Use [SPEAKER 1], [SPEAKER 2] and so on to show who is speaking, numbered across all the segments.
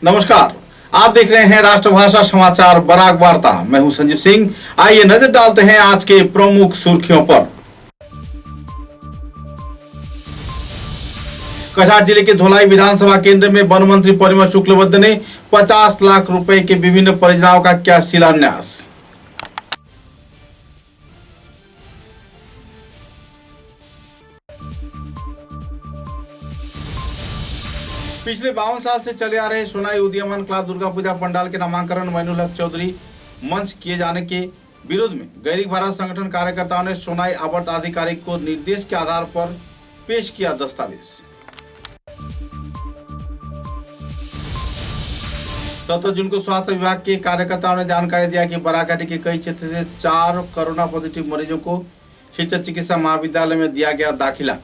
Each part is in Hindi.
[SPEAKER 1] नमस्कार, आप देख रहे हैं राष्ट्रभाषा समाचार बराक वार्ता। मैं हूं संजीव सिंह। आइए नजर डालते हैं आज के प्रमुख सुर्खियों पर। कछार जिले के धोलाई विधानसभा केंद्र में वन मंत्री परिमल शुक्लबैद्य ने 50 लाख रुपए के विभिन्न परियोजनाओं का किया शिलान्यास। पिछले 52 साल से चले आ रहे सोनाई उदीयमान क्लब दुर्गा पूजा पंडाल के नामांकन मैनुल हक चौधरी मंच किए जाने के विरोध में गैरिक भारत संगठन कार्यकर्ताओं ने सोनाई आवर्त आधिकारिक को निर्देश के आधार पर पेश किया दस्तावेज। 17 जून को स्वास्थ्य विभाग के कार्यकर्ताओं ने जानकारी दिया कि बराकाटी के कई क्षेत्र से 4 कोरोना पॉजिटिव मरीजों को शिक्षक चिकित्सा महाविद्यालय में दिया गया दाखिला।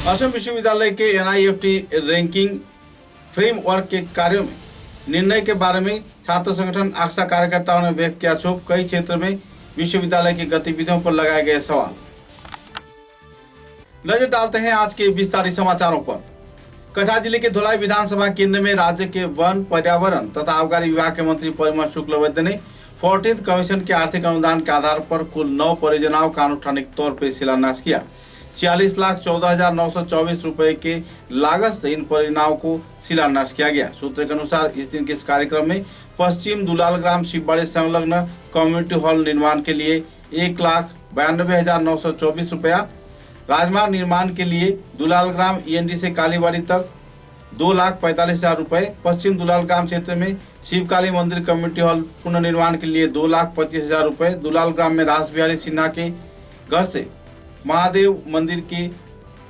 [SPEAKER 1] असम विश्वविद्यालय के एनआईएफटी रैंकिंग फ्रेमवर्क के कार्यों में निर्णय के बारे में छात्र संगठन आशा कार्यकर्ताओं ने व्यक्त किया क्षोभ। कई क्षेत्र में विश्वविद्यालय की गतिविधियों पर लगाए गए सवाल। नजर डालते हैं आज के विस्तारित समाचारों पर। कछार जिले के धोलाई विधानसभा केंद्र में राज्य के वन, पर्यावरण तथा आबकारी विभाग के मंत्री परिमल शुक्लबैद्य ने 14th कमीशन के आर्थिक अनुदान के आधार पर कुल 9 परियोजनाओं का अनुष्ठानिक तौर पर शिलान्यास किया। 46,14,924 रुपए के लागत से इन परियोजनाओं को शिलान्यास किया गया। सूत्र के अनुसार इस दिन के इस कार्यक्रम में पश्चिम दुलाल ग्राम शिवबाड़ी संलग्न कम्युनिटी हॉल निर्माण के लिए 1,92,924 रुपया, राजमार्ग निर्माण के लिए दुलाल ग्राम ईएनडी से कालीबाड़ी तक 2,45,000 रुपए, पश्चिम दुलाल ग्राम क्षेत्र में शिव काली मंदिर कम्युनिटी हॉल पुनर्निर्माण के लिए 2,25,000 रुपए, दुलाल ग्राम में रास बिहारी सिन्हा के घर से महादेव मंदिर के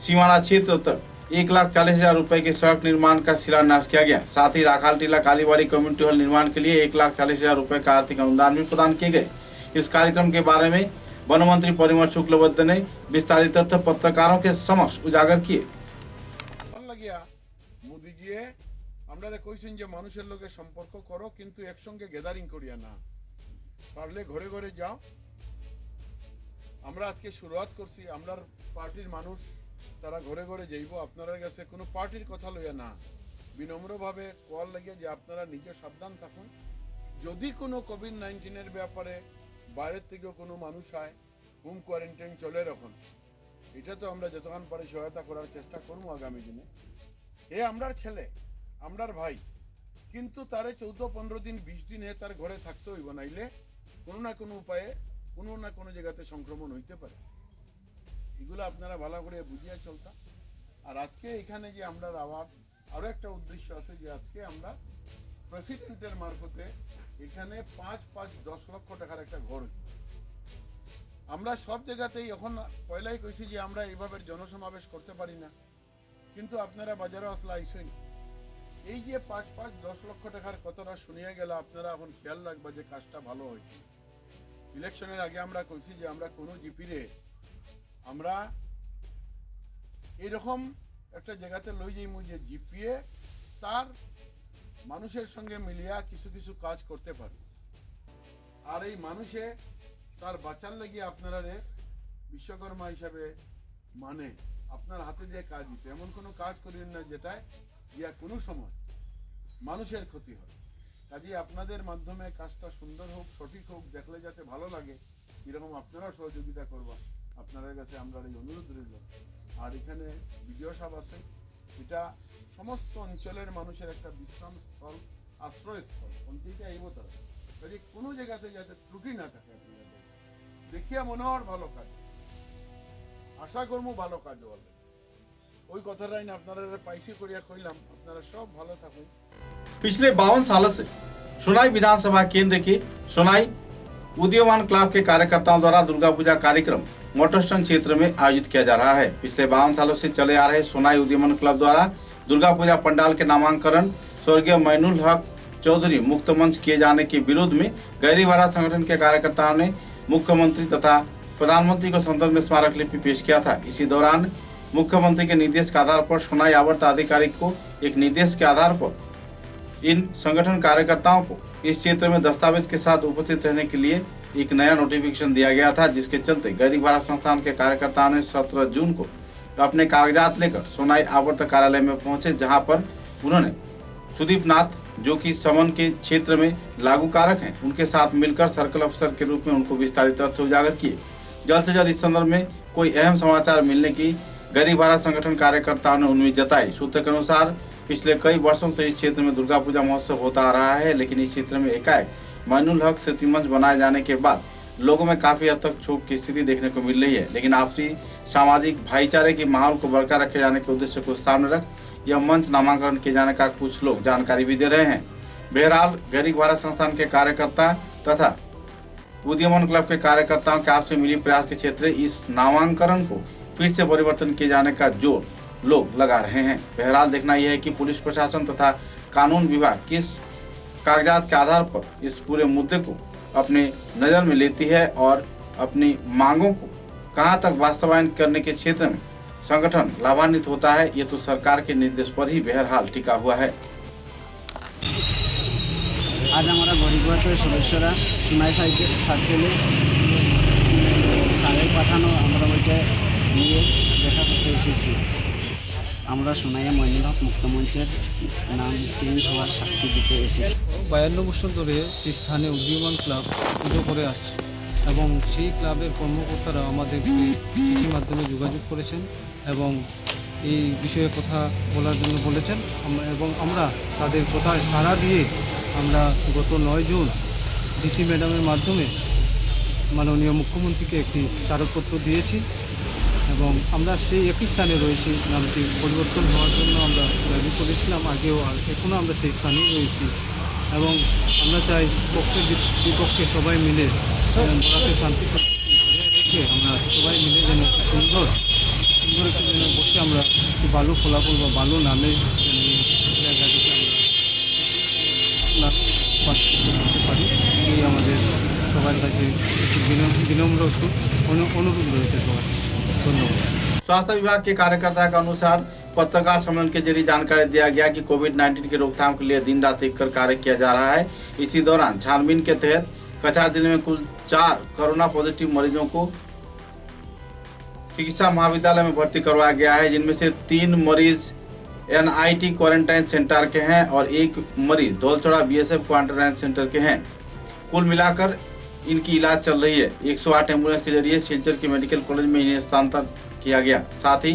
[SPEAKER 1] सीमाना क्षेत्र तक 1,40,000 रुपए के सड़क निर्माण का शिलान्यास किया गया। साथ ही राखाल टीला कालीबाड़ी कम्युनिटी हॉल निर्माण के लिए 1,40,000 रुपए का आर्थिक अनुदान भी प्रदान किए गए। इस कार्यक्रम के बारे में वन मंत्री परिमल शुक्लबैद्य ने विस्तारित तथ्य पत्रकारों के समक्ष उजागर किए।
[SPEAKER 2] মোদিজিয়ে আমরা কইছেন যে মানুষের লগে সম্পর্ক করো কিন্তু একসঙ্গে গ্যাদারিং করিয়া না, পারলে ঘরে ঘরে যাও। আমরা আজকে শুরুয়াত করছি, আমরা পার্টির মানুষ তারা ঘরে ঘরে যাইব। আপনাদের কাছে কোনো পার্টির কথা লইয়া না, বিনম্রভাবে কল লাগিয়ে যে আপনারা নিজে সাবধান থাকুন। যদি কোনো কোভিড-19 ব্যাপারে বাইরের থেকে কোনো মানুষ হয়, হোম কোয়ারেন্টাইন চলে রাখুন। এটা তো আমরা যতক্ষণ পারি সহায়তা করার চেষ্টা করবো আগামী দিনে। এ আমরার ছেলে, আমরার ভাই, কিন্তু তারে 14-15 দিন 20 দিন তার ঘরে থাকতে হইব, নাইলে কোনো না কোনো উপায়ে কোনো না কোনো জায়গাতে সংক্রমণ হইতে পারে। এগুলো আপনারা ভালো করে বুঝিয়ে চলতা। আর আজকে এখানে যে আমরা আরো একটা উদ্দেশ্য আছে যে আজকে আমরা প্রেসিডেন্টের মারফতে এখানে 5-10 লক্ষ টাকার একটা ঘর, আমরা সব জায়গাতেই এখন পয়লাই কইছি যে আমরা এইভাবে জনসমাবেশ করতে পারি না, কিন্তু আপনারা বাজারে আসলে আইসেন। এই যে 5-10 লক্ষ টাকার কথাটা শুনিয়ে গেল, আপনারা এখন খেয়াল রাখবা যে কাজটা ভালো হয়েছে। ইলেকশনের আগে আমরা কইছি যে আমরা কোনো জিপিরে আমরা এইরকম একটা জায়গাতে লই যাইমু যে জিপিএ তার মানুষের সঙ্গে মিলিয়া কিছু কিছু কাজ করতে পারে। আর এই মানুষে তার বাঁচার লাগিয়ে আপনারা বিশ্বকর্মা হিসাবে মানে আপনার হাতে দিয়ে কাজ দিতে, এমন কোনো কাজ করেন না যেটায় গিয়া কোনো সময় মানুষের ক্ষতি হয়। কাজে আপনাদের মাধ্যমে কাজটা সুন্দর হোক, সঠিক হোক, দেখলে যাতে ভালো লাগে এরকম আপনারা সহযোগিতা করবা, আপনাদের কাছে আমরা এই অনুরোধ রইল। আর এখানে বিডিও সাহেব আছে, এটা সমস্ত অঞ্চলের মানুষের একটা বিশ্রাম স্থল, আশ্রয়স্থল, অন্তিটা এই মতো কাজে কোনো জায়গাতে যাতে ত্রুটি না থাকে। আপনারা দেখিয়া মনে হওয়ার ভালো কাজ, আশা করবো ভালো কাজ বলে ওই কথাটাই না আপনারা পাইসি করিয়া কইলাম। আপনারা সব ভালো থাকুন।
[SPEAKER 1] पिछले 52 सालों से सोनाई विधानसभा केंद्र के सोनाई उदीयमान क्लब के कार्यकर्ताओं द्वारा दुर्गा पूजा कार्यक्रम मोटरस्टैंड क्षेत्र में आयोजित किया जा रहा है। पिछले 52 सालों से चले आ रहे सोनाई उदीयमान क्लब द्वारा दुर्गा पूजा पंडाल के नामांकन स्वर्गीय मैनुल हक चौधरी मुक्त मंच किए जाने के विरोध में गैरिक भारत संगठन के कार्यकर्ताओं ने मुख्यमंत्री तथा प्रधानमंत्री को संदर्भ में स्मारक लिपि पेश किया था। इसी दौरान मुख्यमंत्री के निर्देश के आधार पर सोनाई आवर्त आधिकारिक को एक निर्देश के आधार पर इन संगठन कार्यकर्ताओं को इस क्षेत्र में दस्तावेज के साथ उपस्थित रहने के लिए एक नया नोटिफिकेशन दिया गया था, जिसके चलते गरीब भारत संस्थान के कार्यकर्ताओं ने 17 जून को अपने कागजात लेकर सोनाई आवर्त कार्यालय में पहुंचे, जहां पर उन्होंने सुदीप नाथ, जो कि समन के क्षेत्र में लागू कारक हैं, उनके साथ मिलकर सर्कल अफसर के रूप में उनको विस्तारित तथ्य उजागर किए। जल्द से जल्द इस संदर्भ में कोई अहम समाचार मिलने की गरीब भारत संगठन कार्यकर्ताओं ने उम्मीद जताई। सूत्र के अनुसार पिछले कई वर्षों से इस क्षेत्र में दुर्गा पूजा महोत्सव होता आ रहा है, लेकिन इस क्षेत्र में एकाएक माइनुल हक स्मृति मंच बनाए जाने के बाद लोगों में काफी हद तक क्षोभ की स्थिति देखने को मिल रही है। लेकिन आपसी सामाजिक भाईचारे के माहौल को बरकरार रखे जाने के उद्देश्य को सामने रख यह मंच नामांकन किए जाने का कुछ लोग जानकारी भी दे रहे हैं। बहरहाल गरीब भारत संस्थान के कार्यकर्ता तथा उद्यमन क्लब के कार्यकर्ताओं के आपसे मिली प्रयास के क्षेत्र इस नामांकन को फिर से परिवर्तन किए जाने का जोर लोग लगा रहे हैं। बहरहाल देखना यह है कि पुलिस प्रशासन तथा कानून विभाग किस कागजात के आधार पर इस पूरे मुद्दे को अपने नजर में लेती है और अपनी मांगों को कहां तक वास्तवायन करने के क्षेत्र में संगठन लाभान्वित होता है, ये तो सरकार के निर्देश पर ही बहरहाल टिका हुआ है।
[SPEAKER 3] आज हमारा गरीबगढ़ सदस्यरा सुनाई सार्केले सारे पाठानो আমরা ওইটা নিয়ে দেখা করতে এসেছি। আমরা সোনাইয়া মাইনুল হক মুক্ত মঞ্চের নাম চেঞ্জ হওয়ার সাক্ষী দিতে এসেছি।
[SPEAKER 4] 52 বছর ধরে সেই স্থানে উদীয়মান ক্লাব পুজো করে আসছে এবং সেই ক্লাবের কর্মকর্তারা আমাদেরকে চিঠির মাধ্যমে যোগাযোগ করেছেন এবং এই বিষয়ে কথা বলার জন্য বলেছেন এবং আমরা তাদের কথায় সাড়া দিয়ে আমরা গত 9 জুন ডিসি ম্যাডামের মাধ্যমে মাননীয় মুখ্যমন্ত্রীকে একটি স্মারকপত্র দিয়েছি এবং আমরা সেই একই স্থানে রয়েছি। নামটি পরিবর্তন হওয়ার জন্য আমরা দাবি করেছিলাম আগেও, আর এখনও আমরা সেই স্থানেই রয়েছি এবং আমরা চাই পক্ষের বিপক্ষে সবাই মিলে বরাকে শান্তি রেখে আমরা সবাই মিলে যেন একটু সুন্দর একটু যেন বসে আমরা একটু ভালো ফলাফল বা ভালো নামে জায়গাটিকে আমরা করতে পারি, এই আমাদের সবার কাছে একটু বিনম্র অনুরোধ রয়েছে সবার। धन्यवाद।
[SPEAKER 1] स्वास्थ्य विभाग के कार्यकर्ता के अनुसार पत्रकार सम्मेलन के जरिए जानकारी दिया गया कि कोविड-19 की रोकथाम के लिए दिन रात एक कर कार्य किया जा रहा है। इसी दौरान छानबीन के तहत कछार जिले में कुल 4 कोरोना पॉजिटिव मरीजों को चिकित्सा महाविद्यालय में भर्ती करवाया गया है, जिनमें से 3 मरीज NIT क्वारंटाइन सेंटर के हैं और 1 मरीज धौलछोड़ा BSF क्वारंटाइन सेंटर के हैं। कुल मिलाकर इनकी इलाज चल रही है। 108 एम्बुलेंस के जरिए सिलचर के मेडिकल कॉलेज में इन्हें स्थानांतरित किया गया। साथ ही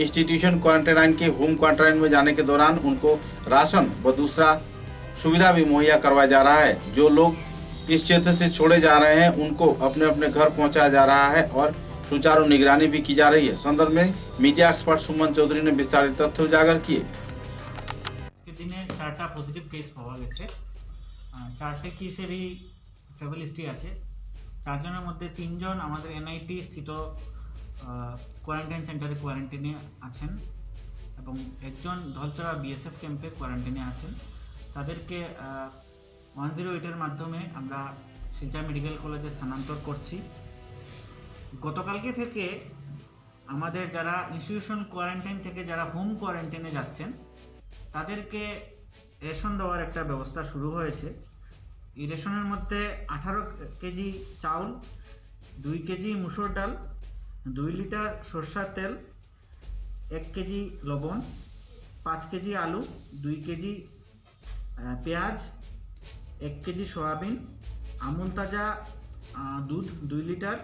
[SPEAKER 1] इंस्टीट्यूशन क्वारंटाइन के होम क्वारंटाइन में जाने के दौरान उनको राशन व दूसरा सुविधा भी मुहैया करवाया जा रहा है। जो लोग इस क्षेत्र से छोड़े जा रहे हैं उनको अपने अपने घर पहुंचाया जा रहा है और सुचारू निगरानी भी की जा रही है। संदर्भ में मीडिया एक्सपर्ट सुमन चौधरी ने विस्तारित तथ्य उजागर किए।
[SPEAKER 5] দিনে 4টা পজিটিভ কেস পাওয়া গেছে। 4টে কেসেরই ট্রাভেল হিস্ট্রি আছে। 4 জনের মধ্যে 3 জন আমাদের NIT স্থিত কোয়ারেন্টাইন সেন্টারে কোয়ারেন্টাইনে আছেন এবং একজন ধলচড়া BSF ক্যাম্পে কোয়ারেন্টাইনে আছেন। তাদেরকে 108 এর মাধ্যমে আমরা শিলচর মেডিকেল কলেজে স্থানান্তর করছি। গতকালকে থেকে আমাদের যারা ইনস্টিটিউশন কোয়ারেন্টাইন থেকে যারা হোম কোয়ারেন্টাইনে যাচ্ছেন তাদেরকে রেশন দেওয়ার একটা ব্যবস্থা শুরু হয়েছে। এই রেশনের মধ্যে 18 কেজি চাউল, 2 কেজি মুসুর ডাল, 2 লিটার সরষের তেল, 1 কেজি লবণ, 5 কেজি আলু, 2 কেজি পেঁয়াজ, 1 কেজি সয়াবিন, আমুল তাজা দুধ 2 লিটার,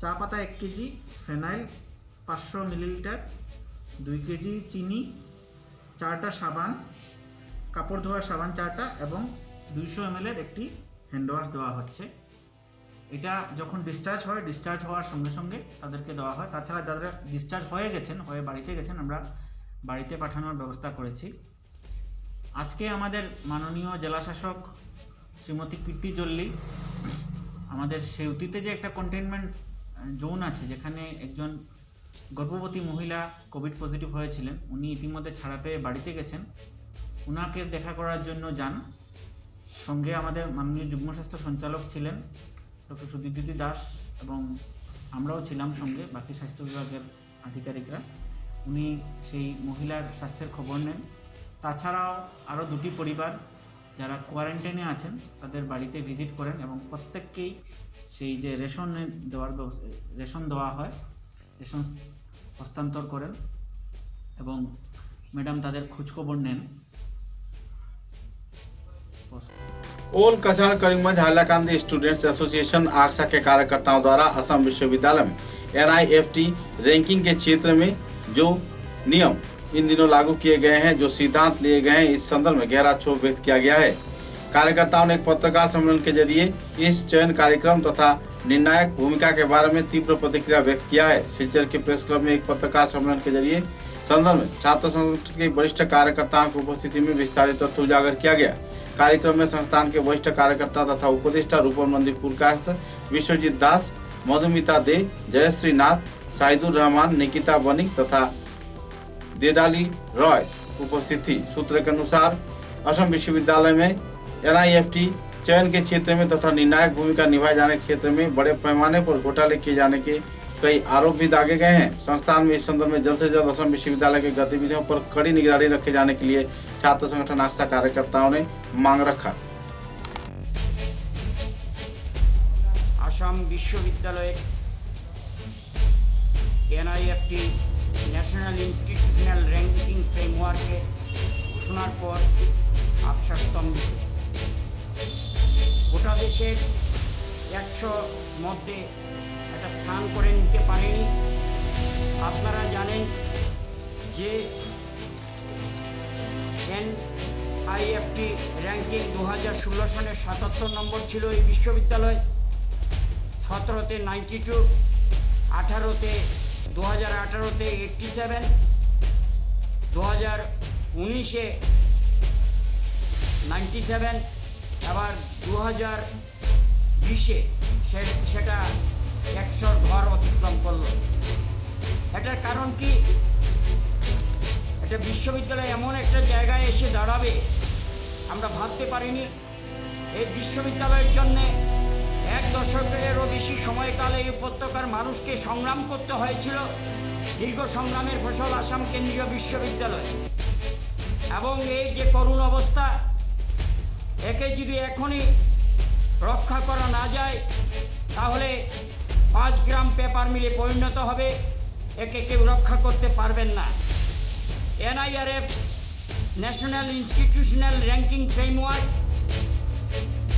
[SPEAKER 5] চা পাতা 1 কেজি, ফেনাইল 500 মিলিলিটার, 2 কেজি চিনি, 4টা সাবান, কাপড় ধোয়ার সাবান 4টা এবং 200 ml একটি হ্যান্ড ওয়াশ দেওয়া হচ্ছে। এটা যখন ডিসচার্জ হওয়ার সঙ্গে সঙ্গে তাদেরকে দেওয়া হয়। তাছাড়া যারা ডিসচার্জ হয়ে গেছেন, বাড়িতে গেছেন, আমরা বাড়িতে পাঠানোর ব্যবস্থা করেছি। আজকে আমাদের মাননীয় জেলা শাসক শ্রীমতী কীর্তি জল্লি আমাদের সেউতিতে যে একটা কন্টেইনমেন্ট জোন আছে যেখানে একজন গর্ভবতী মহিলা কোভিড পজিটিভ হয়েছিলেন, উনি ইতিমধ্যে ছাড়া পেয়ে বাড়িতে গেছেন। ওনাকে দেখা করার জন্য যান। সঙ্গে আমাদের মাননীয় যুগ্ম স্বাস্থ্য সঞ্চালক ছিলেন ডক্টর সুদীপ্তি দাস এবং আমরাও ছিলাম সঙ্গে, বাকি স্বাস্থ্য বিভাগের আধিকারিকরা। উনি সেই মহিলার স্বাস্থ্যের খবর নেন। তাছাড়াও আরও 2টি পরিবার যারা কোয়ারেন্টাইনে আছেন তাদের বাড়িতে ভিজিট করেন এবং প্রত্যেককেই সেই যে রেশন দেওয়া হয়, রেশন হস্তান্তর করেন এবং ম্যাডাম তাদের খোঁজখবর নেন।
[SPEAKER 1] ओल कछाड़ करीमगंज हाइलाकांदी स्टूडेंट्स एसोसिएशन आक्सा के कार्यकर्ताओं द्वारा असम विश्वविद्यालय में NIFT रैंकिंग के क्षेत्र में जो नियम इन दिनों लागू किए गए हैं, जो सिद्धांत लिए गए हैं, इस संदर्भ में गहरा क्षोभ व्यक्त किया गया है। कार्यकर्ताओं ने एक पत्रकार सम्मेलन के जरिए इस चयन कार्यक्रम तथा निर्णायक भूमिका के बारे में तीव्र प्रतिक्रिया व्यक्त किया है। सिलचर के प्रेस क्लब में एक पत्रकार सम्मेलन के जरिए संदर्भ में छात्र संगठन के वरिष्ठ कार्यकर्ताओं की उपस्थिति में विस्तारित तथ्य उजागर किया गया। कार्यक्रम में संस्थान के वरिष्ठ कार्यकर्ता तथा उपदेष्टा रूपम नंदीपुर कायस्थ, विश्वजीत दास, मधुमिता दे, जयश्री नाथ, शाहिदुर रहमान, निकिता बनिक तथा देदाली रॉय उपस्थित थी। सूत्र के अनुसार असम विश्वविद्यालय में NIFT चयन के क्षेत्र में तथा निर्णायक भूमिका निभाए जाने के क्षेत्र में बड़े पैमाने पर घोटाले किए जाने के कई आरोप भी दागे गए हैं। संस्थान में इस संदर्भ में जल्द से जल्द असम विश्वविद्यालय की गतिविधियों पर कड़ी निगरानी रखे जाने के लिए छात्र संगठन आक्सा कार्यकर्ताओं ने मांग रखा।
[SPEAKER 6] आसाम विश्वविद्यालय NIFT ন্যাশনাল ইনস্টিটিউশনাল র্যাঙ্কিং ফ্রেমওয়ার্কে ঘোষণার পর আকসা স্তম্ভিত। গোটা দেশের 100 মধ্যে একটা স্থান করে নিতে পারেনি। আপনারা জানেন যে NIFT র্যাঙ্কিং 2016 সনে 77 নম্বর ছিল এই বিশ্ববিদ্যালয়, 17তে 92, 18তে 2018তে 87, 2019-এ 97, আবার 2020-এ সেটা 100 ঘর অতিক্রম করল। এটার কারণ কি? এটা বিশ্ববিদ্যালয় এমন একটা জায়গায় এসে দাঁড়াবে আমরা ভাবতে পারিনি। এই বিশ্ববিদ্যালয়ের জন্যে 1 দশকেরও বেশি সময়কালে এই উপত্যকার মানুষকে সংগ্রাম করতে হয়েছিল। দীর্ঘ সংগ্রামের ফসল আসাম কেন্দ্রীয় বিশ্ববিদ্যালয়। এবং এই যে করুণ অবস্থা, একে যদি এখনই রক্ষা করা না যায় তাহলে 5 গ্রাম পেপার মিলে পরিণত হবে। একে কেউ রক্ষা করতে পারবেন না। NIRF national institutional ranking framework,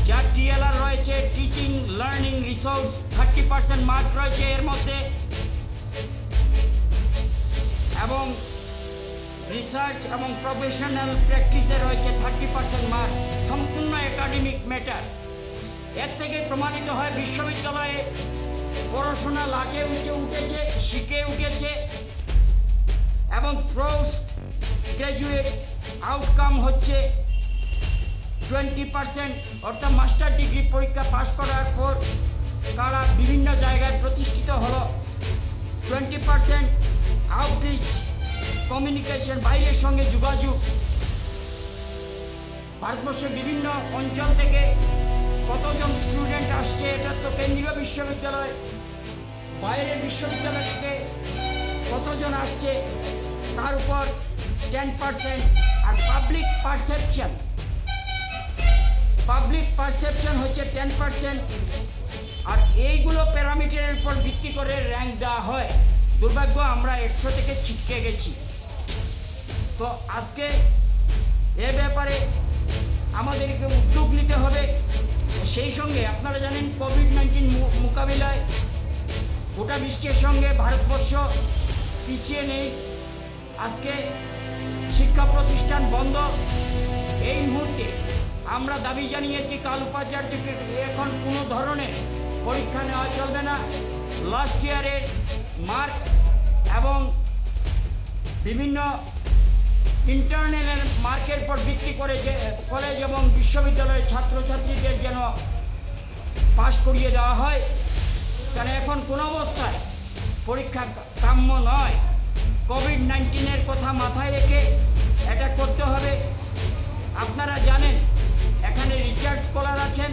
[SPEAKER 6] যার TLR রয়েছে, টিচিং লার্নিং রিসোর্স, 30% মার্ক রয়েছে এর মধ্যে, এবং রিসার্চ এবং প্রফেশনাল প্র্যাকটিসে রয়েছে 30% মার্ক, সম্পূর্ণ একাডেমিক ম্যাটার। এর থেকে প্রমাণিত হয় বিশ্ববিদ্যালয়ে পড়াশোনা লাটে উঠেছে, শিখে উঠেছে এবং পোস্ট গ্র্যাজুয়েট আউটকাম হচ্ছে 20%, অর্থাৎ মাস্টার ডিগ্রি পরীক্ষা পাশ করার পর তারা বিভিন্ন জায়গায় প্রতিষ্ঠিত হলো। 20% আউটরিচ কমিউনিকেশন, বাইরের সঙ্গে যোগাযোগ। ভারতবর্ষের বিভিন্ন অঞ্চল থেকে কতজন স্টুডেন্ট আসছে, এটা তো কেন্দ্রীয় বিশ্ববিদ্যালয়। বাইরের বিশ্ববিদ্যালয় থেকে কতজন আসছে তার উপর 10%। আর পাবলিক পারসেপশন হচ্ছে 10%। আর এইগুলো প্যারামিটারের উপর ভিত্তি করে র্যাঙ্ক দেওয়া হয়। দুর্ভাগ্য আমরা 100 থেকে ছিটকে গেছি। তো আজকে এ ব্যাপারে আমাদেরকে উদ্যোগ নিতে হবে। সেই সঙ্গে আপনারা জানেন কোভিড-19 মোকাবিলায় গোটা বিশ্বের সঙ্গে ভারতবর্ষ পিছিয়ে নেই। আজকে শিক্ষা প্রতিষ্ঠান বন্ধ। এই মুহূর্তে আমরা দাবি জানিয়েছি কাল উপাচার্যকে এখন কোনো ধরনের পরীক্ষা নেওয়া চলবে না। লাস্ট ইয়ারের মার্কস এবং বিভিন্ন ইন্টারনাল মার্কের উপর ভিত্তি করে যে কলেজ এবং বিশ্ববিদ্যালয়ের ছাত্রছাত্রীদের যেন পাশ করিয়ে দেওয়া হয়, কারণ এখন কোনো অবস্থায় পরীক্ষা কাম্য নয়। কোভিড-19-এর কথা মাথায় রেখে এটা করতে হবে। আপনারা জানেন এখানে রিসার্চ স্কলার আছেন।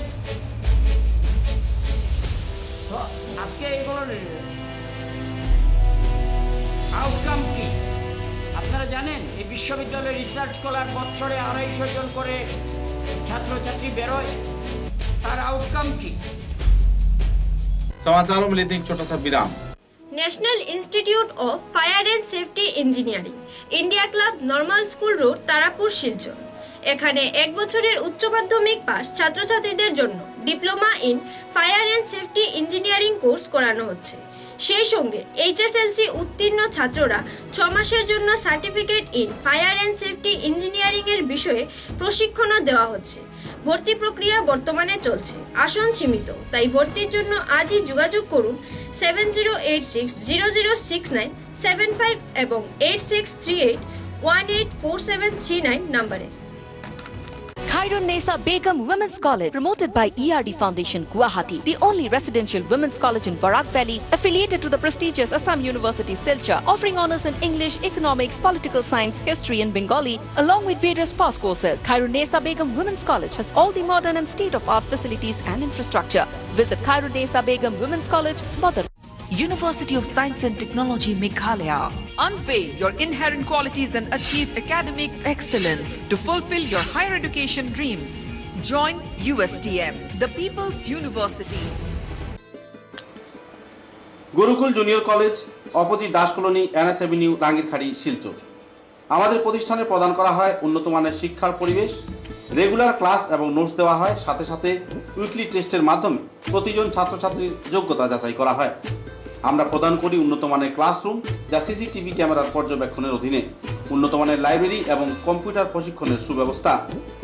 [SPEAKER 6] তো আজকে এগুলোর আউটকাম কি আপনারা জানেন? এই বিশ্ববিদ্যালয়ের রিসার্চ স্কলার বছরে 250 জন করে ছাত্রছাত্রী বেরোয়, তার আউটকাম কি?
[SPEAKER 1] समाचारों में लेते हैं एक छोटा सा विराम।
[SPEAKER 7] National institute of fire and safety engineering, India club, normal school road, Tarapur, Silchar. এখানে 1 বছরের উচ্চ মাধ্যমিক পাস ছাত্রছাত্রীদের জন্য diploma in fire and safety engineering course করানো হচ্ছে। সেই সঙ্গে এইচএসএলসি উত্তীর্ণ ছাত্ররা 6 মাসের জন্য certificate in fire and safety engineering এর বিষয়ে প্রশিক্ষণও দেওয়া হচ্ছে। ভর্তি প্রক্রিয়া বর্তমানে চলছে, আসন সীমিত, তাই ভর্তির জন্য আজই যোগাযোগ করুন 7086006975 এবং 8638184739 নম্বরে।
[SPEAKER 8] Khairun-Nisa Begum Women's College, promoted by ERD Foundation, Guwahati, the only residential women's college in Barak Valley, affiliated to the prestigious Assam University, Silchar, offering honors in English, economics, political science, history and Bengali, along with various past courses. Khairun-Nisa Begum Women's College has all the modern and state-of-art facilities and infrastructure. Visit Khairun-Nisa Begum Women's College, Badar. University of Science and Technology, Meghalaya. Unveil your inherent qualities and achieve academic excellence to fulfill your higher education dreams. Join USTM, the People's University.
[SPEAKER 1] Gurukul junior college, opposite Das colony, NS Avenue, Rangirkhari, Silchar. আমাদের প্রতিষ্ঠানে প্রদান করা হয় উন্নত মানের শিক্ষার পরিবেশ, রেগুলার ক্লাস এবং নোটস দেওয়া হয়, সাথে সাথে উইকলি টেস্টের মাধ্যমে প্রতিজন ছাত্রছাত্রীর যোগ্যতা যাচাই করা হয়। আমরা প্রদান করি উন্নত মানের ক্লাসরুম, যা সিসিটিভি ক্যামেরার পর্যবেক্ষণের অধীনে, উন্নত মানের লাইব্রেরি এবং কম্পিউটার প্রশিক্ষণের সুব্যবস্থা।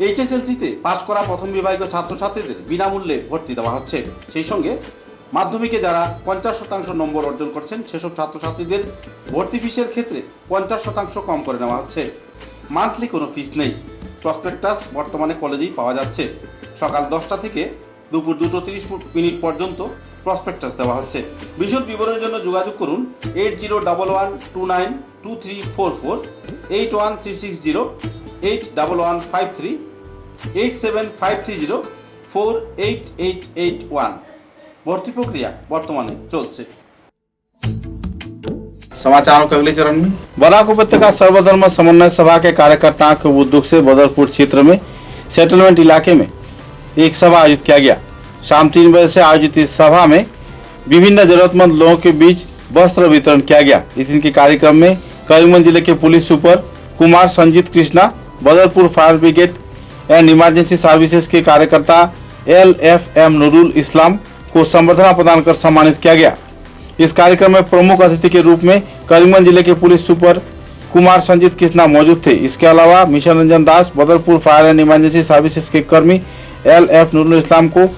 [SPEAKER 1] এইচএসএলসিতে পাশ করা প্রথম বিভাগীয় ছাত্রছাত্রীদের বিনামূল্যে ভর্তি দেওয়া হচ্ছে। সেই সঙ্গে মাধ্যমিকে যারা 50% নম্বর অর্জন করছেন সেসব ছাত্রছাত্রীদের ভর্তি ফিসের ক্ষেত্রে 50% কম করে নেওয়া হচ্ছে। মান্থলি কোনো ফিস নেই। প্রসপেক্টাস বর্তমানে কলেজেই পাওয়া যাচ্ছে। সকাল 10টা থেকে দুপুর 2:30 পর্যন্ত প্রসপেক্টাস দেওয়া হচ্ছে। বিশদ বিবরণের জন্য যোগাযোগ করুন 8011292344, 8136081153, 87530488881। भर्ती प्रक्रिया वर्तमान चलছে। समाचारों के अगले चरण में बराक उपत्यका सर्वधर्म समन्वय सभा के कार्यकर्ताओं के उद्योग से बदरपुर क्षेत्र में सेटलमेंट इलाके में एक सभा आयोजित किया गया। शाम 3 बजे से आयोजित इस सभा में विभिन्न जरूरतमंद लोगों के बीच वस्त्र वितरण किया गया। इस दिन के कार्यक्रम में करीमगंज जिले के police super Kumar Sanjeet Krishna, Badarpur fire brigade and emergency services के कार्यकर्ता LFM नूरुल इस्लाम को संबर्धना प्रदान कर सम्मानित किया गया। इस कार्यक्रम में प्रमुख अतिथि के रूप में करीमगंज जिले के पुलिस सुपर कुमार संजीत कृष्णा मौजूद थे। इसके अलावा mission Ranjan Das, Badarpur fire and emergency services के कर्मी LF नूरुल इस्लाम को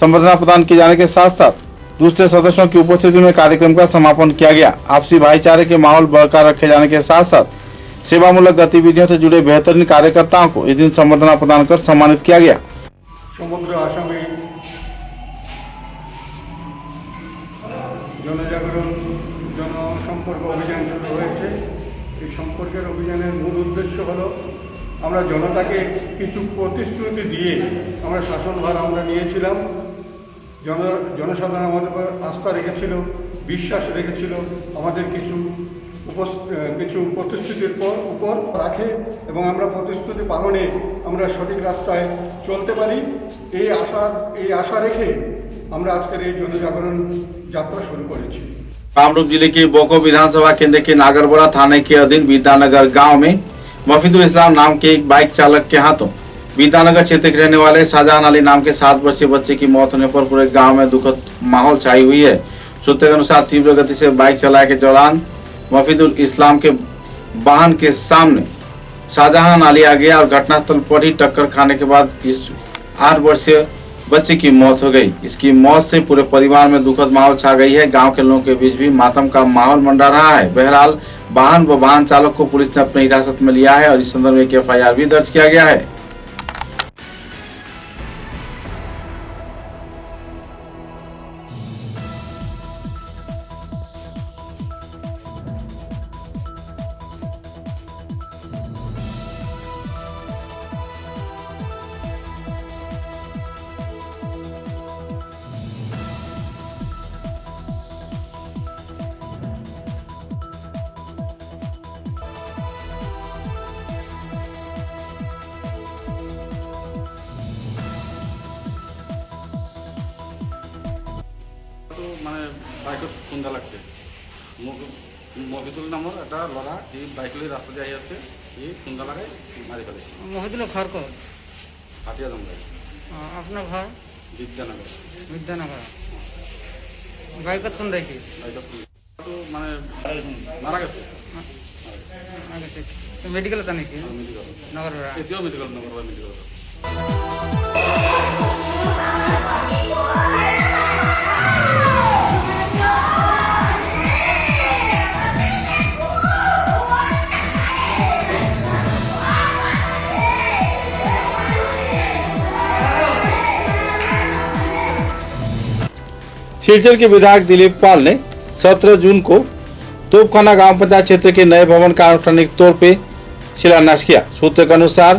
[SPEAKER 1] संबर्धना प्रदान किए जाने के साथ साथ दूसरे सदस्यों की उपस्थिति में कार्यक्रम का समापन किया गया। आपसी भाईचारे के माहौल बरकरार रखे जाने के साथ साथ सेवामूलक गतिविधियों से जुड़े बेहतरीन कार्यकर्ताओं को इस दिन संबर्धना प्रदान कर सम्मानित किया गया।
[SPEAKER 9] সমগ্র আসামে জনজাগরণ জনসম্পর্ক অভিযান শুরু হয়েছে। এই সম্পর্কের অভিযানের মূল উদ্দেশ্য হলো আমরা জনতাকে কিছু প্রতিশ্রুতি দিয়ে আমরা শাসনভার আমরা নিয়েছিলাম। জনসাধারণ আমাদের উপর আস্থা রেখেছিল, বিশ্বাস রেখেছিল, আমাদের কিছু প্রতিশ্রুতির উপর রাখে এবং আমরা প্রতিশ্রুতি পালনে আমরা সঠিক রাস্তায় চলতে পারি। এই আশা রেখে আমরা আজকের এই জনজাগরণ যাত্রা শুরু করেছি।
[SPEAKER 1] कामरूप जिले के बोको विधानसभा केंद्र के नागरबोड़ा थाने के अधीन विद्यानगर गांव में मफीदुल इस्लाम नाम के एक बाइक चालक के हाथों विद्यानगर क्षेत्र के रहने वाले शाहजहान अली नाम के 7 वर्षीय बच्चे की मौत होने पर पूरे गांव में दुखद माहौल छाई हुई है। सूत्रों के अनुसार तीव्र गति से बाइक चलाने के दौरान मफीदुल इस्लाम के वाहन के सामने शाहजहान अली आ गया और घटनास्थल पर ही टक्कर खाने के बाद इस 8 वर्षीय बच्चे की मौत हो गई। इसकी मौत से पूरे परिवार में दुखद माहौल छा गई है। गांव के लोगों के बीच भी मातम का माहौल मंडरा रहा है। बहरहाल वाहन व वाहन चालक को पुलिस ने अपनी हिरासत में लिया है और इस संदर्भ में एक FIR भी दर्ज किया गया है।
[SPEAKER 10] মানে বাইকত খুন্দা লাগছে মহিদুল নামৰ এটা ল'ৰা সি বাইক লৈ ৰাস্তা দি আহি আছে, সি খুন্দা লগাই মাৰি পেলাইছে।
[SPEAKER 3] মহিদুলৰ ঘৰ ক'ত?
[SPEAKER 10] হাতিয়া জংঘল,
[SPEAKER 3] আপোনাৰ ঘৰ?
[SPEAKER 10] বিদ্যানগৰ।
[SPEAKER 3] বিদ্যানগৰ। বাইকত খুন্দাইছিল?
[SPEAKER 10] বাইকত মানে মাৰা গেছে।
[SPEAKER 3] মেডিকেলত আনিছিল
[SPEAKER 10] মেডিকেল,
[SPEAKER 3] নগৰৰ?
[SPEAKER 10] এতিয়াও মেডিকেল নগৰ মেডিকেল।
[SPEAKER 1] सिलचर के विधायक दिलीप पाल ने 17 जून को तोपखाना गांव पंचायत क्षेत्र के नए भवन का आनुষ্ঠাनिक तौर पे शिलान्यास किया। सूत्र के अनुसार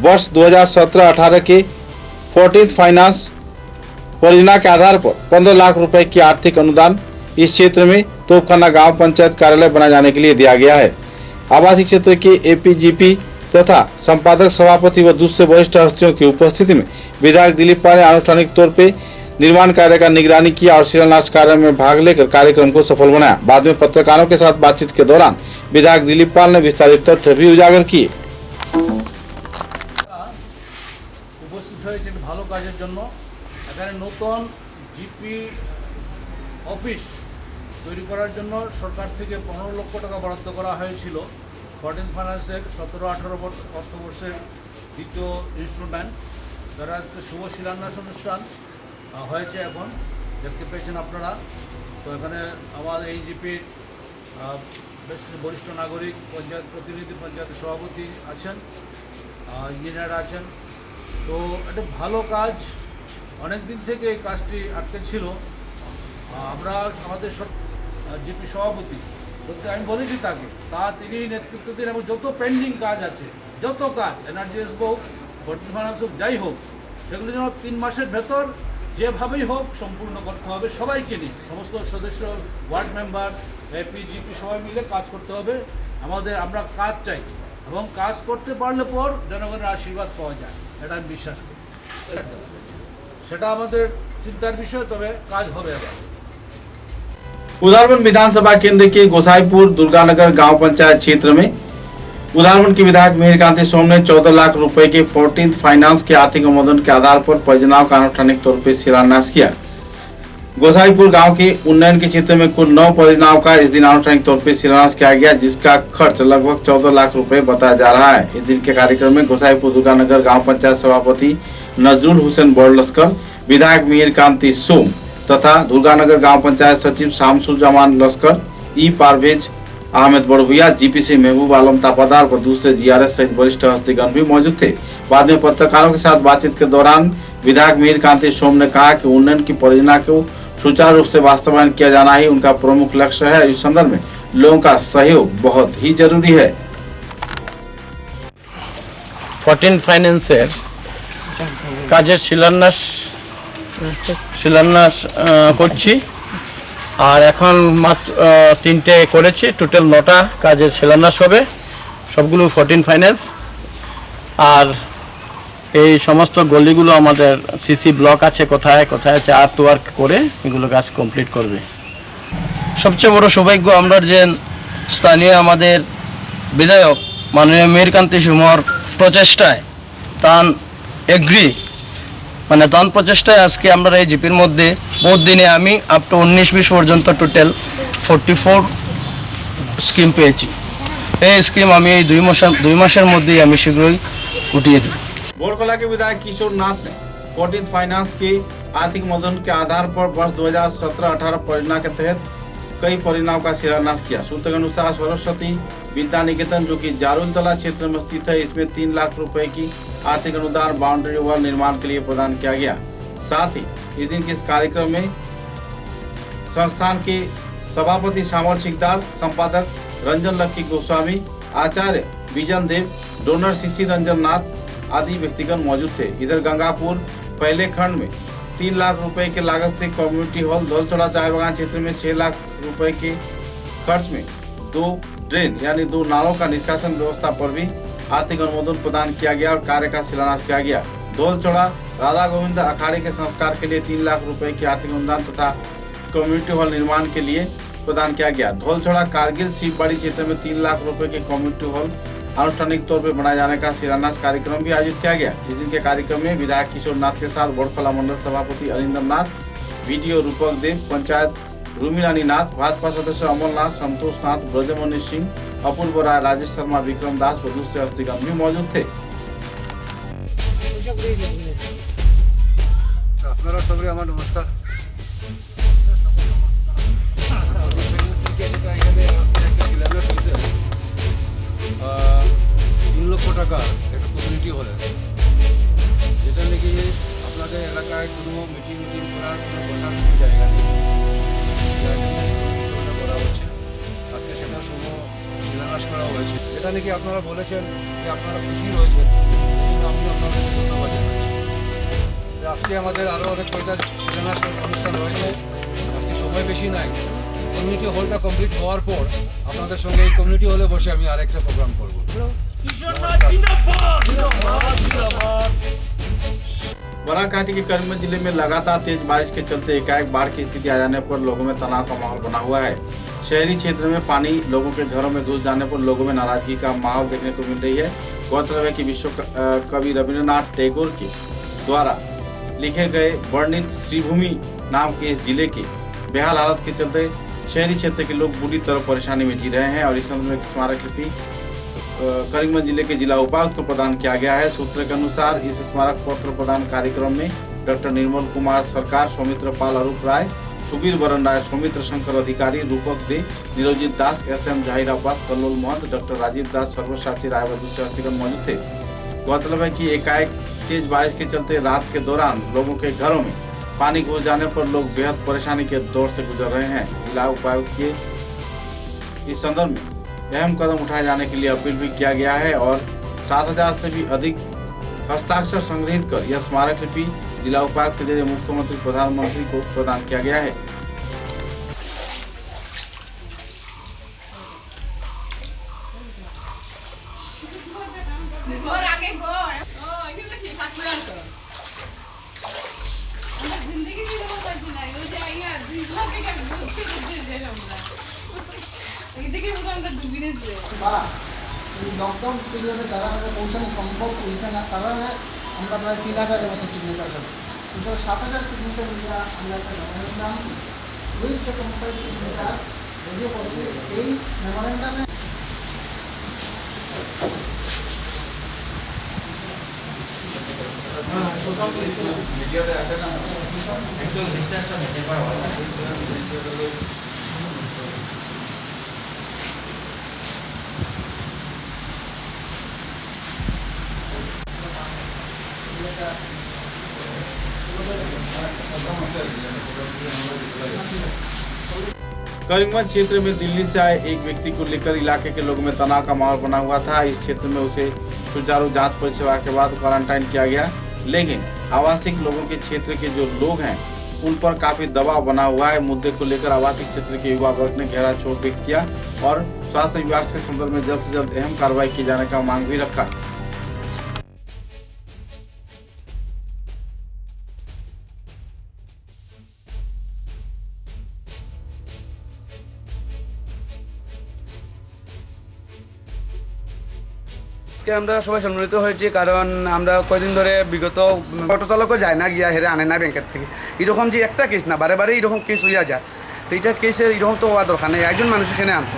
[SPEAKER 1] वर्ष 2017-18 के 14th फाइनेंस परियोजना के आधार पर 15 लाख रुपए की आर्थिक अनुदान इस क्षेत्र में तोपखाना गांव पंचायत कार्यालय बनाए जाने के लिए दिया गया है। आवासीय क्षेत्र के एपीजीपी तथा संपादक सभापति व दूसरे वरिष्ठ हस्तियों की उपस्थिति में विधायक दिलीप पाल ने आनुষ্ঠাनिक तौर पे निर्माण कार्य का निगरानी किया और शिलान्यास कार्य में भाग लेकर कार्यक्रम को सफल बनाया। बाद में पत्रकारों के साथ बातचीत के दौरान विधायक दिलीप पाल ने विस्तारित तथ्य भी उजागर किए।
[SPEAKER 11] উপস্থিত হয়েছে ভালো কাজের জন্য। এখানে নতুন জিপি অফিস তৈরি করার জন্য সরকার থেকে 15 লক্ষ টাকা বরাদ্দ করা হয়েছিল। 14th ফাইন্যান্সের 17-18 অর্থবর্ষের দ্বিতীয় ইনস্টলমেন্ট, যারা শুভ শিলান্যাস অনুষ্ঠান হয়েছে এখন দেখতে পেয়েছেন আপনারা। তো এখানে আমাদের এই জিপির বেশ বরিষ্ঠ নাগরিক, পঞ্চায়েত প্রতিনিধি, পঞ্চায়েতের সভাপতি আছেন, ইঞ্জিনিয়ার আছেন। তো এটা ভালো কাজ, অনেক দিন থেকে এই কাজটি আটকে ছিল। আমরা আমাদের জিপি সভাপতি আমি বলেছি তাকে, তিনি নেতৃত্ব দিন এবং যত পেন্ডিং কাজ আছে, যত কাজ এনআরজিএস হোক, 14th ফাইন্যান্স হোক, যাই হোক, সেগুলো যেন 3 মাসের ভেতর যেভাবেই হোক সম্পূর্ণ করতে হবে। সবাইকে নিয়ে, সমস্ত সদস্য, ওয়ার্ড মেম্বার, এপিজিপি সবাই মিলে কাজ করতে হবে। আমরা কাজ চাই এবং কাজ করতে পারলে পর জনগণের আশীর্বাদ পাওয়া যায়, এটা আমি বিশ্বাস করি। সেটা আমাদের চিন্তার বিষয়, তবে কাজ হবে। আবার
[SPEAKER 1] उदारबन विधानसभा केंद्र के गोसाईपुर दुर्गानगर गांव पंचायत क्षेत्र में उदारबन के विधायक मिहिर कांति सोम ने 14 लाख रुपए के 14th फाइनेंस के आर्थिक अनुमोदन के आधार पर परियोजनाओं का आनुষ্ঠাनिक तौर पर शिलान्यास किया। गोसाईपुर गांव के उन्नयन के क्षेत्र में कुल 9 परियोजनाओं का इस दिन आनुষ্ঠাनिक तौर पर शिलान्यास किया गया, जिसका खर्च लगभग 14 लाख रुपए बताया जा रहा है। इस दिन के कार्यक्रम में गोसाईपुर दुर्गानगर गाँव पंचायत सभापति नजरुल हुसैन बड़-लश्कर, विधायक मिहिर कांति सोम तथा दुर्गानगर गांव पंचायत सचिव शामसुज्जमान लश्कर, ई पारवेज अहमद बड़भुइया, जीपीसी महबूब आलम तापादार व दूसरे जीआरएस सहित वरिष्ठ हस्तीगण भी मौजूद थे। बाद में पत्रकारों के साथ बातचीत के दौरान विधायक मिहिर कांति सोम ने कहा कि उन्नयन की परियोजना को सुचारू रूप से वास्तवायन किया जाना ही उनका प्रमुख लक्ष्य है। इस संदर्भ में लोगों का सहयोग बहुत ही जरूरी है।
[SPEAKER 12] 14th ফাইন্যান্সের কাজের শিলান্যাস করছি, আর এখন মাত্র 3টে করেছি, টোটাল 9টা কাজের শিলান্যাস হবে, সবগুলো 14th ফাইন্যান্স। আর এই সমস্ত গলিগুলো আমাদের সিসি ব্লক আছে, কোথায় কোথায় আছে আর্ট ওয়ার্ক করে এগুলো কাজ কমপ্লিট করবে। সবচেয়ে বড় সৌভাগ্য আমরা যে স্থানীয় আমাদের বিধায়ক মাননীয় মিহির কান্তি সোমর প্রচেষ্টায় তান প্রচেষ্টায় আজকে আমরা এই জিপির মধ্যে বহুত দিনে আমি আপ টু 19-20 পর্যন্ত টোটাল 44 স্কিম পেয়েছি। এই স্কিম আমি এই 2 মাসের মধ্যেই আমি শীঘ্রই উঠিয়ে দেব।
[SPEAKER 1] बोरकोला के विधायक किशोर नाथ ने 14th फाइनेंस के आर्थिक अनुमोदन के आधार पर वर्ष 2017-18 परियोजना के तहत कई परियोजनाओं का शिलान्यास किया। सूत्र के अनुसार सरस्वती विद्या निकेतन, जो कि जारुलतला क्षेत्र में स्थित है, इसमें 3 लाख रुपए की आर्थिक अनुदान बाउंड्री वॉल निर्माण के लिए प्रदान किया गया। साथ ही इस दिन के इस कार्यक्रम में संस्थान के सभापति श्यामल सिकदार, संपादक रंजन लक्की गोस्वामी, आचार्य विजन देव, डोनर सीसी रंजन नाथ आदि व्यक्तिगण मौजूद थे। इधर गंगापुर पहले खंड में 3 लाख रुपए के लागत से कम्युनिटी हॉल, धौलचोड़ा चाय बागान क्षेत्र में 6 लाख रुपए के खर्च में 2 ड्रेन यानी 2 नालों का निष्कासन व्यवस्था पर भी आर्थिक अनुमोदन प्रदान किया गया और कार्य का शिलान्यास किया गया। धौलचोड़ा राधा गोविंद अखाड़े के संस्कार के लिए 3 लाख रुपए की आर्थिक अनुदान तथा कम्युनिटी हॉल निर्माण के लिए प्रदान किया गया। धौलछड़ा कारगिल शिवबाड़ी क्षेत्र में 3 लाख रुपए के कम्युनिटी हॉल आनुष्ठानिक तौर पर बनाए जाने का शिलान्यास कार्यक्रम भी आयोजित किया गया। इस दिन के कार्यक्रम में विधायक किशोर नाथ के साथ बोड़खला मंडल सभापति अरिंदर नाथ, वीडियो रूपक देव, पंचायत रूमिलानी नाथ, भाजपा सदस्य अमल नाथ, संतोष नाथ, ब्रजमणि सिंह, अपूर्व राय, राजेश शर्मा, विक्रम दास व दूसरे हस्तीगण भी मौजूद थे।
[SPEAKER 9] আপনারা সবাই আমার নমস্কার। 3 লক্ষ টাকা একটা কমিউনিটি হলে, যেটা নাকি আপনাদের এলাকায় কোনো মিটিং করার কোনো বসার কোনো জায়গা নেই, করা হচ্ছে। আজকে সেটা শুভ শিলান্যাস করা হয়েছে। এটা নাকি আপনারা বলেছেন যে আপনারা খুশি হয়েছেন, এই জন্য আমি আপনাদের ধন্যবাদ জানাচ্ছি। আজকে আমাদের আরও অনেক কয়টা শিলান্যাস অনুষ্ঠান রয়েছে। আজকে সময় বেশি নাই, কমিউনিটি হলটা কমপ্লিট হওয়ার পর আপনাদের সঙ্গে এই কমিউনিটি হলে বসে আমি আরেকটা প্রোগ্রাম করবো।
[SPEAKER 1] बराकाठी के करीमगंज जिले में लगातार तेज बारिश के चलते एकाएक बाढ़ की स्थिति आ जाने पर लोगों में तनाव का माहौल बना हुआ है। शहरी क्षेत्र में पानी लोगों के घरों में घुस जाने पर लोगों में नाराजगी का माहौल देखने को मिल रही है। गौरतलब है कि विश्व कवि रविन्द्रनाथ टैगोर के द्वारा लिखे गए वर्णित श्रीभूमि नाम के इस जिले के बेहाल हालत के चलते शहरी क्षेत्र के लोग बुरी तरह परेशानी में जी रहे हैं और इस संदर्भ में स्मारक लिपि करीमगंज जिले के जिला उपायुक्त को प्रदान किया गया है। सूत्र के अनुसार इस स्मारक पत्र प्रदान कार्यक्रम में डॉक्टर निर्मल कुमार सरकार, सौमित्र पाल, अरूप राय, सुबीर बरन राय, सौमित्र शंकर अधिकारी, रूपक दे, निरोजित दास, SM जाहिर अब्बास, कल्लोल महंत, डॉक्टर राजीव दास, सर्वसाची राय व दूसरे हस्तीगण मौजूद थे। गौरतलब है कि एकाएक तेज बारिश के चलते रात के दौरान लोगों के घरों में पानी घुस जाने पर लोग बेहद परेशानी के दौर से गुजर रहे हैं। जिला उपायुक्त के इस संदर्भ में अहम कदम उठाए जाने के लिए अपील भी किया गया है और 7000 से भी अधिक हस्ताक्षर संग्रहित कर यह स्मारक लिपि जिला उपायुक्त के जरिए मुख्यमंत्री प्रधानमंत्री को प्रदान किया गया है।
[SPEAKER 3] লকডাউন পিরিয়ডে যারা কাছে পৌঁছানো সম্ভব হয়েছে না, তারা আমরা প্রায় 3000-এর মতো সিগনেচার পাচ্ছি। কিন্তু 7000 সিগনেচার মিলে আমরা একটা memorandum with the compile signature radio করছি। এই মেমোরেন্ডামে
[SPEAKER 1] करीमगंज क्षेत्र में दिल्ली से आए एक व्यक्ति को लेकर इलाके के लोगों में तनाव का माहौल बना हुआ था। इस क्षेत्र में उसे सुचारू जांच परिसेवा के बाद क्वारंटाइन किया गया, लेकिन आवासिक लोगों के क्षेत्र के जो लोग हैं उन पर काफी दबाव बना हुआ है। मुद्दे को लेकर आवासिक क्षेत्र के युवा वर्ग ने गहरा क्षोभ व्यक्त किया और स्वास्थ्य विभाग से संदर्भ में जल्द से जल्द अहम कार्रवाई किए जाने का मांग भी रखा।
[SPEAKER 13] আমরা সবাই সম্মিলিত হয়েছি, কারণ আমরা কয়দিন ধরে বিগত অটো চালকও যায় না, গিয়া হেরে আনে না ব্যাংকের থেকে। এরকম যে একটা কেস না, বারে বারে এরকম কেস হইয়া যায়, তো এইটা কেসে এরকম তো হওয়া দরকার নেই। একজন মানুষ এখানে আনতো,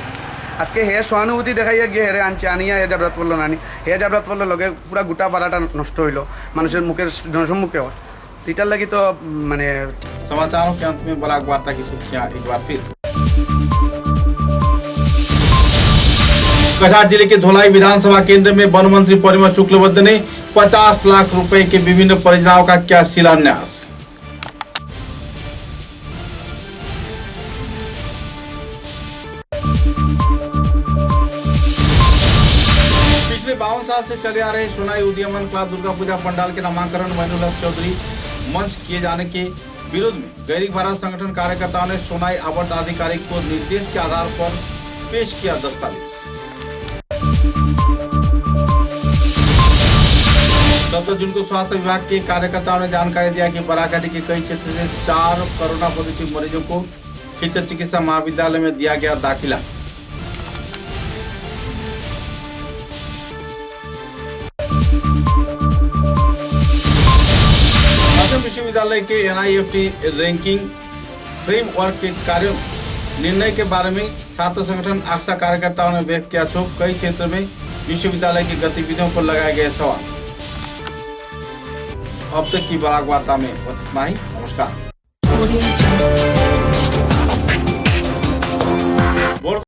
[SPEAKER 13] আজকে হে সহানুভূতি দেখাইয়া গিয়ে হেরে আনছে, আনিয়া হে জাবরাত পড়লো নানি, হে জাবরাত পড়লো লগে পুরা গোটা পাড়াটা নষ্ট হইলো মানুষের মুখের জনসম্মুখে। তো এটার লাগি তো মানে
[SPEAKER 1] समाचारों के अंत में बराक वार्ता की सुर्खियां एक बार फिर। कछार जिले के धोलाई विधानसभा केंद्र में वन मंत्री परिमल शुक्लबैद्य ने 50 लाख रुपए के विभिन्न परियोजनाओं का किया शिलान्यास। पिछले 52 साल से चले आ रहे सोनाई उदीयमान क्लब दुर्गा पूजा पंडाल के नामांकन वैनुलक चौधरी मंच किए जाने के विरोध में गैरिक भारत संगठन कार्यकर्ताओं ने सोनाई आवर्त अधिकारी को निर्देश के आधार पर पेश किया दस्तावेज। 17 जून को स्वास्थ्य विभाग के कार्यकर्ताओं ने जानकारी दिया कि बराकाठी के कई क्षेत्र से 4 कोरोना पॉजिटिव मरीजों को खिचर चिकित्सा महाविद्यालय में दिया गया दाखिला। असम विश्वविद्यालय के NIFT रैंकिंग फ्रेमवर्क के कार्य निर्णय के बारे में छात्र संगठन आशा कार्यकर्ताओं ने व्यक्त किया क्षोभ। कई क्षेत्र में विश्वविद्यालय की गतिविधियों पर लगाए गए सवाल। अब तक की बराक वार्ता में बस इतना ही। नमस्कार।